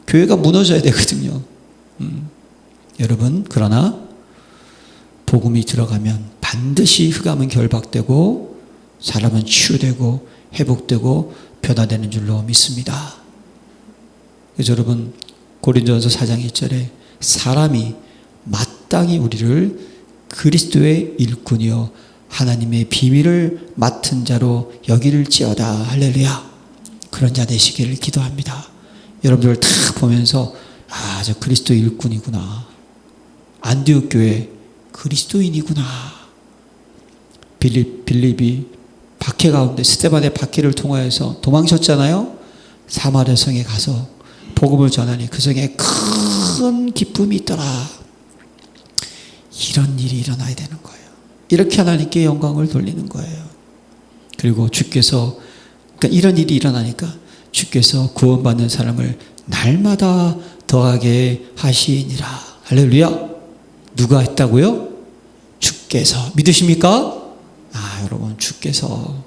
교회가 무너져야 되거든요. 여러분, 그러나 복음이 들어가면 반드시 흑암은 결박되고 사람은 치유되고 회복되고 변화되는 줄로 믿습니다. 그래서 여러분, 고린도전서 4장 1절에 사람이 마땅히 우리를 그리스도의 일꾼이요 하나님의 비밀을 맡은 자로 여기를지어다. 할렐루야. 그런 자 되시기를 기도합니다. 여러분들 다 보면서 저 그리스도 일꾼이구나. 안디옥 교회 그리스도인이구나. 빌립이 박해 가운데 스데반의 박해를 통하여서 도망쳤잖아요. 사마리아 성에 가서 복음을 전하니 그 성에 큰 기쁨이 있더라. 이런 일이 일어나야 되는 거예요. 이렇게 하나님께 영광을 돌리는 거예요. 그리고 주께서, 그러니까 이런 일이 일어나니까 주께서 구원받는 사람을 날마다 더하게 하시니라. 할렐루야. 누가 했다고요? 주께서. 믿으십니까? 여러분, 주께서.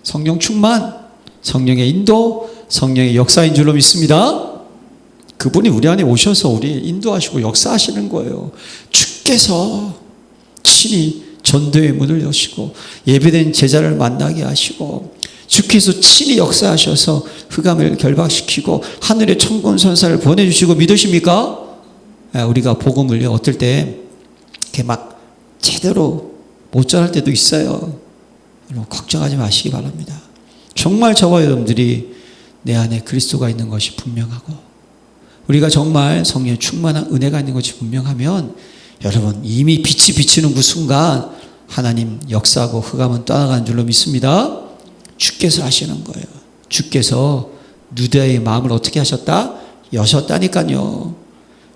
성령 충만, 성령의 인도, 성령의 역사인 줄로 믿습니다. 그분이 우리 안에 오셔서 우리 인도하시고 역사하시는 거예요. 주께서 친히 전도의 문을 여시고 예배된 제자를 만나게 하시고, 주께서 친히 역사하셔서 흑암을 결박시키고 하늘의 천군 선사를 보내주시고, 믿으십니까? 우리가 복음을 어떨 때 이렇게 막 제대로 못 전할 때도 있어요. 여러분 걱정하지 마시기 바랍니다. 정말 저와 여러분들이 내 안에 그리스도가 있는 것이 분명하고 우리가 정말 성령 충만한 은혜가 있는 것이 분명하면 여러분 이미 빛이 비치는 그 순간 하나님 역사하고 흑암은 떠나가는 줄로 믿습니다. 주께서 하시는 거예요. 주께서 유다의 마음을 어떻게 하셨다? 여셨다니까요.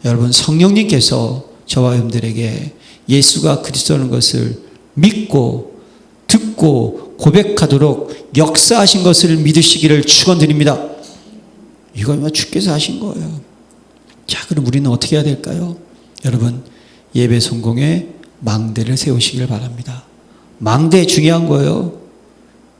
여러분 성령님께서 저와 여러분들에게 예수가 그리스도라는 것을 믿고 듣고 고백하도록 역사하신 것을 믿으시기를 축원드립니다. 이건 주께서 하신 거예요. 자, 그럼 우리는 어떻게 해야 될까요? 여러분 예배 성공에 망대를 세우시길 바랍니다. 망대 중요한 거예요.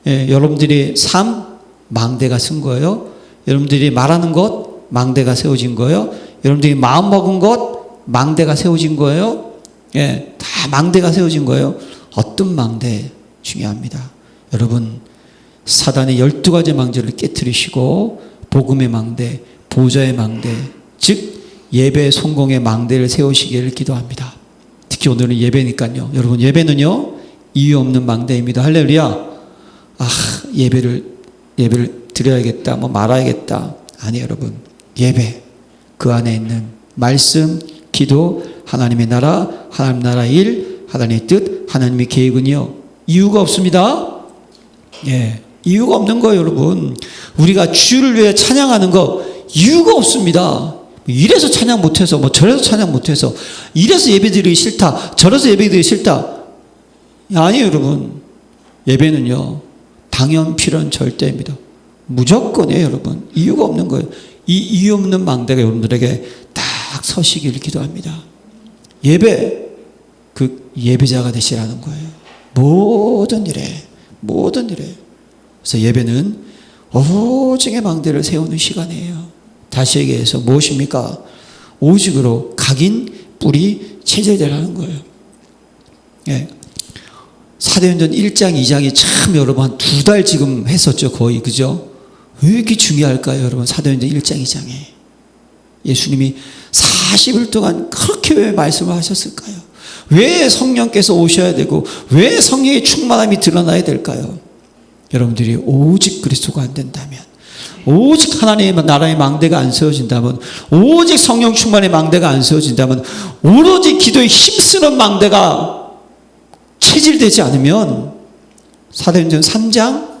여러분들이 삶 망대가 쓴 거예요. 여러분들이 말하는 것 망대가 세워진 거예요. 여러분들이 마음 먹은 것 망대가 세워진 거예요. 다 망대가 세워진 거예요. 어떤 망대 중요합니다. 여러분 사단의 12가지 망대를 깨트리시고 복음의 망대, 보좌의 망대, 즉 예배 성공의 망대를 세우시기를 기도합니다. 특히 오늘은 예배니까요. 여러분 예배는요 이유 없는 망대입니다. 할렐루야. 예배를 드려야겠다, 말아야겠다. 아니 여러분 예배 그 안에 있는 말씀, 기도, 하나님의 나라, 하나님 나라 일, 하나님의 뜻, 하나님의 계획은요 이유가 없습니다. 이유가 없는 거예요. 여러분 우리가 주를 위해 찬양하는 거 이유가 없습니다. 이래서 찬양 못해서 저래서 찬양 못해서 이래서 예배드리기 싫다 저래서 예배드리기 싫다. 아니에요. 여러분 예배는요 당연 필요한 절대입니다. 무조건이에요. 여러분 이유가 없는 거예요. 이 이유 없는 망대가 여러분들에게 딱 서시기를 기도합니다. 예배 그 예배자가 되시라는 거예요. 모든 일에 그래서 예배는 오직의 망대를 세우는 시간이에요. 다시 얘기해서 무엇입니까? 오직으로 각인 뿌리 체제되라는 거예요. 사도행전 1장 2장이 참 여러분 한 2달 지금 했었죠. 거의 그죠? 왜 이렇게 중요할까요? 여러분 사도행전 1장 2장에 예수님이 40일 동안 그렇게 왜 말씀을 하셨을까요? 왜 성령께서 오셔야 되고 왜 성령의 충만함이 드러나야 될까요? 여러분들이 오직 그리스도가 안 된다면, 오직 하나님의 나라의 망대가 안 세워진다면, 오직 성령 충만의 망대가 안 세워진다면, 오로지 기도에 힘쓰는 망대가 체질되지 않으면 사도행전 3장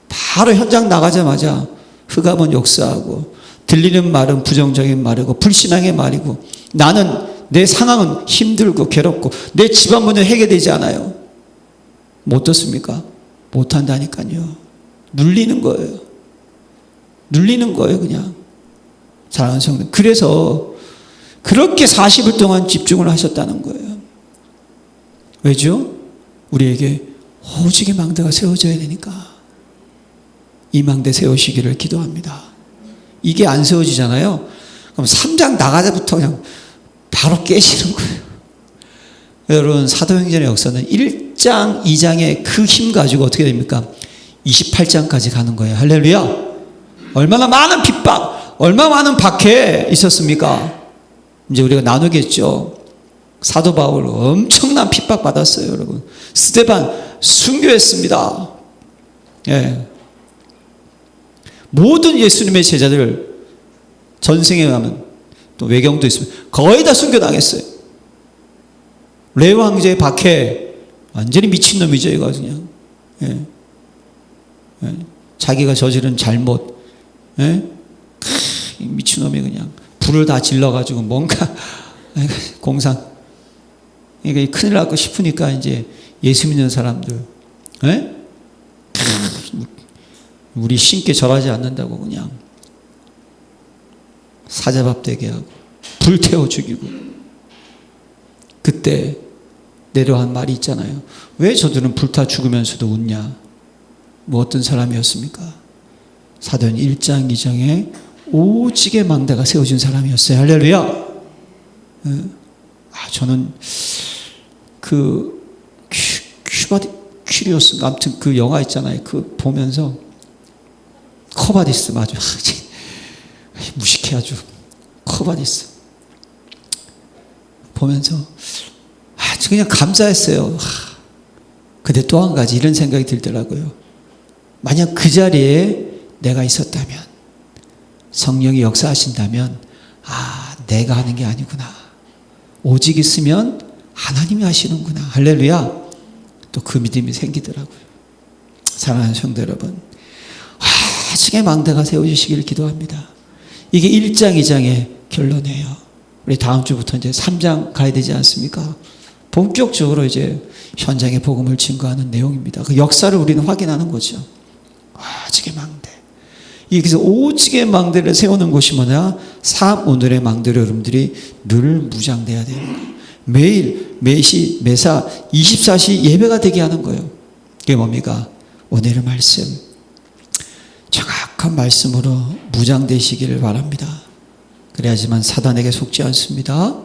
바로 현장 나가자마자 흑암은 역사하고 들리는 말은 부정적인 말이고 불신앙의 말이고 나는 내 상황은 힘들고 괴롭고 내 집안 문제 해결되지 않아요. 못 듣습니까? 못한다니까요. 눌리는 거예요. 그냥. 사랑하는 성도. 그래서 그렇게 40일 동안 집중을 하셨다는 거예요. 왜죠? 우리에게 오직의 망대가 세워져야 되니까. 이 망대 세우시기를 기도합니다. 이게 안 세워지잖아요. 그럼 3장 나가자부터 그냥 바로 깨지는 거예요. 여러분 사도행전의 역사는 1장 2장의 그 힘 가지고 어떻게 됩니까? 28장까지 가는 거예요. 할렐루야. 얼마나 많은 핍박, 얼마나 많은 박해 있었습니까? 이제 우리가 나누겠죠. 사도 바울 엄청난 핍박 받았어요. 여러분 스데반 순교했습니다. 모든 예수님의 제자들 전생에 가면 또 외경도 있으면 거의 다 순교당했어요. 레위 황제의 박해 완전히 미친놈이죠. 이거 그냥 자기가 저지른 잘못 미친놈이 그냥 불을 다 질러가지고 뭔가 공상 그러니까 큰일 날고 싶으니까 이제 예수 믿는 사람들 우리 신께 절하지 않는다고 그냥 사자밥 되게 하고 불태워 죽이고 그때 내려한 말이 있잖아요. 왜 저들은 불타 죽으면서도 웃냐? 뭐 어떤 사람이었습니까? 사도행 1장 2장에 오직의 망대가 세워진 사람이었어요. 할렐루야. 저는 그 큐리오스 아무튼 그 영화 있잖아요. 그 보면서 커바디스 맞아. 무식해 아주. 커바디스. 보면서 그냥 감사했어요. 근데 또 한 가지 이런 생각이 들더라고요. 만약 그 자리에 내가 있었다면, 성령이 역사하신다면, 내가 하는 게 아니구나. 오직 있으면 하나님이 하시는구나. 할렐루야. 또 그 믿음이 생기더라고요. 사랑하는 성도 여러분, 아직의 망대가 세워주시기를 기도합니다. 이게 1장, 2장의 결론이에요. 우리 다음 주부터 이제 3장 가야 되지 않습니까? 본격적으로 이제 현장의 복음을 증거하는 내용입니다. 그 역사를 우리는 확인하는 거죠. 오직의 망대. 그래서 오직의 망대를 세우는 곳이 뭐냐? 오늘의 망대로 여러분들이 늘 무장돼야 되는 거예요. 매일, 매시, 매사, 24시 예배가 되게 하는 거예요. 그게 뭡니까? 오늘의 말씀. 정확한 말씀으로 무장되시기를 바랍니다. 그래야지만 사단에게 속지 않습니다.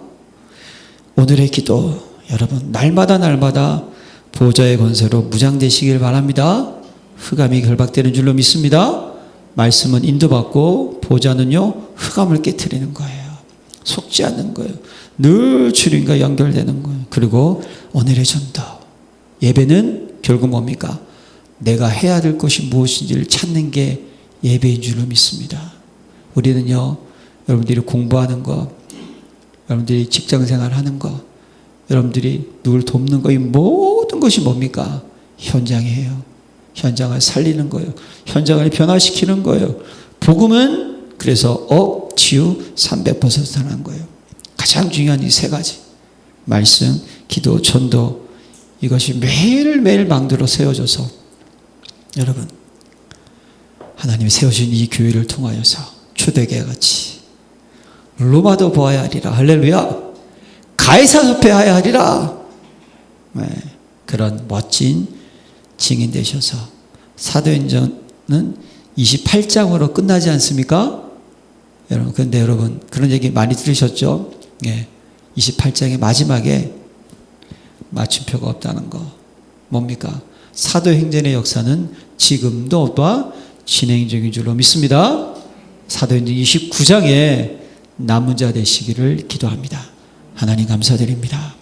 오늘의 기도, 여러분 날마다 보좌의 권세로 무장되시길 바랍니다. 흑암이 결박되는 줄로 믿습니다. 말씀은 인도받고 보좌는요 흑암을 깨트리는 거예요. 속지 않는 거예요. 늘 주님과 연결되는 거예요. 그리고 오늘의 전도, 예배는 결국 뭡니까? 내가 해야 될 것이 무엇인지를 찾는 게 예배인 줄로 믿습니다. 우리는요, 여러분들이 공부하는 거, 여러분들이 직장생활 하는 거, 여러분들이 누굴 돕는 거, 이 모든 것이 뭡니까? 현장이에요. 현장을 살리는 거예요. 현장을 변화시키는 거예요. 복음은 그래서 업, 치유, 300% 하는 거예요. 가장 중요한 이 세 가지. 말씀, 기도, 전도. 이것이 매일매일 망대로 세워져서 여러분, 하나님이 세우신 이 교회를 통하여서 초대교회 같이 로마도 보아야 하리라. 할렐루야. 가이사도 배워야 하리라. 네, 그런 멋진 증인 되셔서 사도행전은 28장으로 끝나지 않습니까? 여러분, 그런데 여러분 그런 얘기 많이 들으셨죠? 예, 28장의 마지막에 맞춤표가 없다는 거. 뭡니까? 사도행전의 역사는 지금도 진행 중인 줄로 믿습니다. 사도행전 29장에 남은 자 되시기를 기도합니다. 하나님 감사드립니다.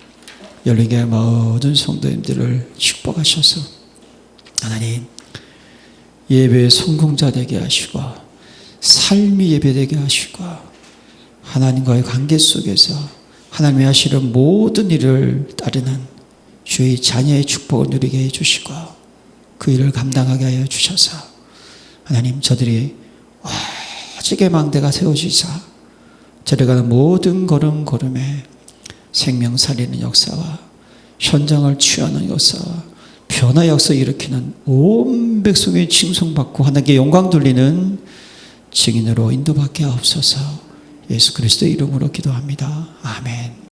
열린교회 모든 성도님들을 축복하셔서 하나님 예배의 성공자 되게 하시고 삶이 예배되게 하시고 하나님과의 관계 속에서 하나님이 하시는 모든 일을 따르는 주의 자녀의 축복을 누리게 해주시고 그 일을 감당하게 하여 주셔서 하나님 저들이 오직의 망대가 세워지사 저들가는 모든 걸음걸음에 생명 살리는 역사와 현장을 취하는 역사와 변화 역사 일으키는 온 백성의 칭송받고 하나님께 영광 돌리는 증인으로 인도받게 하옵소서. 예수 그리스도의 이름으로 기도합니다. 아멘.